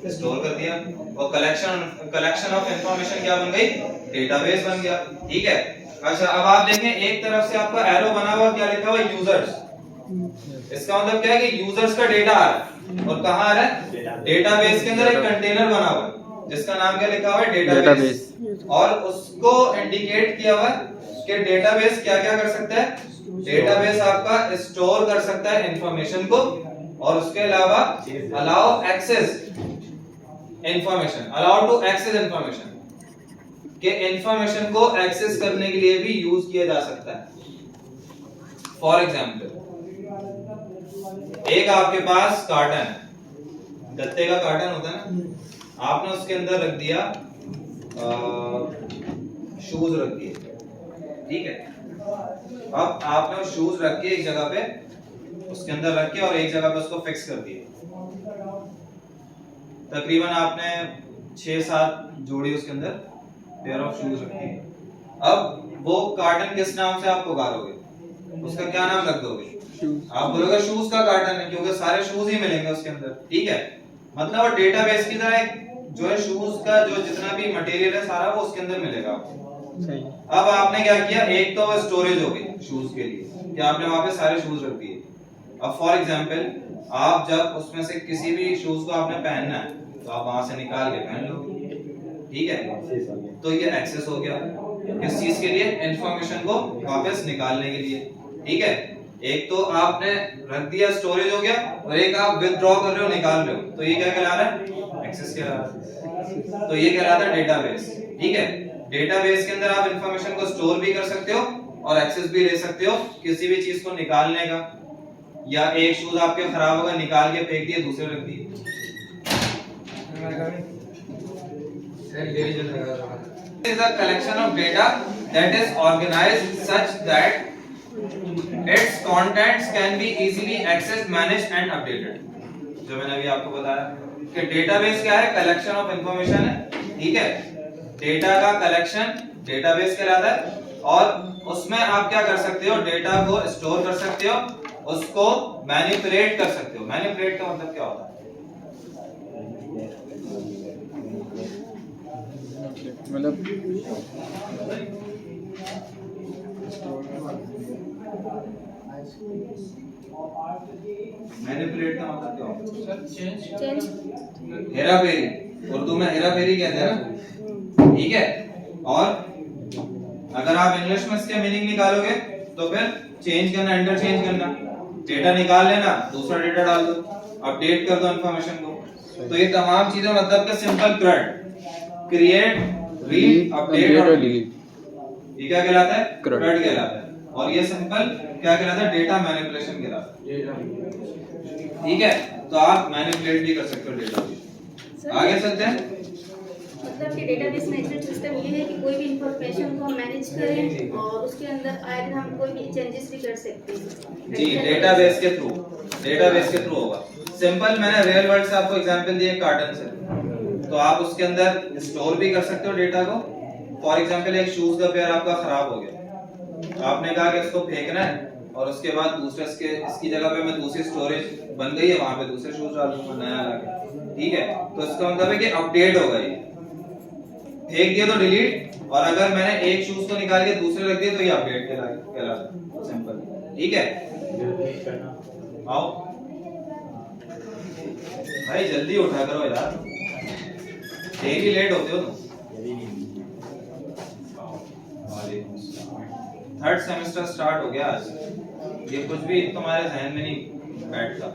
Store कर दिया, और कलेक्शन ऑफ इंफॉर्मेशन क्या बन गई, डेटाबेस बन गया। ठीक है। अच्छा, अब आप देखें एक तरफ से आपका एरो बना हुआ, क्या लिखा हुआ, यूजर्स। इसका मतलब क्या है कि यूजर्स का डेटा आ रहा है, और कहाँ आ रहा है, डेटाबेस के अंदर एक कंटेनर बना हुआ है जिसका नाम क्या लिखा हुआ है, डेटाबेस। और उसको इंडिकेट किया हुआ है कि डेटाबेस क्या क्या कर सकता है, डेटाबेस आपका स्टोर कर सकता है इंफॉर्मेशन को, और उसके अलावा allow access information, allow to access information, के इंफॉर्मेशन को एक्सेस करने के लिए भी यूज किया जा सकता है। फॉर एग्जाम्पल, एक आपके पास कार्टन है, गत्ते का कार्टन होता है ना, आपने उसके अंदर रख दिया शूज रख दिए। ठीक है। अब आपने शूज रख के एक जगह पे उसके अंदर रख के और एक जगह पे उसको फिक्स कर दिया। तकरीबन आपने 6-7 जोड़ी उसके अंदर पेयर ऑफ शूज रखी है। अब वो कार्टन किस नाम से आप पुकारोगे, उसका क्या नाम रख दोगे, आप बोलोगे शूज का कार्टन है, क्योंकि सारे शूज ही मिलेंगे उसके अंदर। ठीक है। मतलब डेटाबेस की तरह एक जो है शूज का जो जितना भी मटेरियल है सारा वो उसके अंदर मिलेगा आपको। सही। अब आपने क्या किया, एक तो स्टोरेज हो गई शूज के लिए कि आपने वहां पे सारे शूज रख दिए। अब फॉर एग्जांपल, आप जब उसमें से किसी भी शूज को आपने पहनना है तो आप वहां से निकाल के पहन लोगे। ठीक है। तो ये एक्सेस हो गया किस चीज के लिए, इंफॉर्मेशन को वापस निकालने के लिए। ठीक है। एक तो आपने रख दिया, स्टोरेज हो गया, और एक आप विथड्रॉ कर रहे हो, निकाल रहे हो, तो ये क्या कहला रहा है, एक्सेस कहला रहा है। तो ये कहलाता है डेटाबेस। ठीक है। डेटाबेस के अंदर आप इंफॉर्मेशन को स्टोर भी कर सकते हो और एक्सेस भी ले सकते हो किसी भी चीज को निकालने का, या एक शूज आपके खराब होगा, निकाल के फेंक दिए, दूसरे रख दिए। is a collection of data that is organized such that its contents can be easily accessed, managed and updated. जो मैंने अभी आपको बताया कि डेटाबेस क्या है, कलेक्शन ऑफ इंफॉर्मेशन है। ठीक है। डेटा का कलेक्शन डेटाबेस कहलाता है, और उसमें आप क्या कर सकते हो, डेटा को स्टोर कर सकते हो, उसको मैनिपुलेट कर सकते हो। मैनिपुलेट का मतलब क्या होता है, मतलब मैनिपुलेट का मतलब क्या होता है, चेंज, हेरा फेरी, उर्दू में हेरा फेरी कहते हैं ना। ठीक है। और अगर आप इंग्लिश में इसके मीनिंग निकालोगे तो फिर चेंज करना, इंटरचेंज करना, डेटा निकाल लेना, दूसरा डेटा डाल दो, अपडेट कर दो इंफॉर्मेशन को। तो ये तमाम चीजें मतलब कि सिंपल क्रिएट, रीड, अपडेट और डिलीट, ये क्या कहलाता है, CRUD कहलाता है। और ये सिंपल क्या कहलाता है, डेटा मैनिपुलेशन कहलाता है। ठीक है। तो आप मैनिपुलेट भी कर सकते हो डेटा। आगे चलते हैं। मतलब कि डेटाबेस मैनेजमेंट सिस्टम ये है कि कोई भी इंफॉर्मेशन को हम मैनेज करें और उसके अंदर आए दिन हम कोई भी चेंजेस भी कर सकते हैं। जी, डेटाबेस के थ्रू होगा। सिंपल, मैंने रियल वर्ल्ड से आपको एग्जांपल दिए कार्टन से, तो आप उसके अंदर स्टोर भी कर सकते हो डेटा को। फॉर एग्जांपल, एक शूज का पेयर आपका खराब हो गया, आपने कहा कि इसको फेंकना है, और उसके बाद दूसरे इसकी जगह पे मैं दूसरी स्टोरेज बन गई है, वहां पे दूसरे शूज डाल दूंगा नया लाके। ठीक है। तो इसका मतलब है कि अपडेट होगा, ये फेंक दिया तो डिलीट, और अगर मैंने एक शूज को निकाल के दूसरे रख दिए तो ये अपडेट कहलाता। सिंपल। ठीक है। आओ भाई, जल्दी उठा करो यार, डेली लेट होते हो तुम। थर्ड सेमेस्टर स्टार्ट हो गया आज, ये कुछ भी तुम्हारे जहन में नहीं बैठता।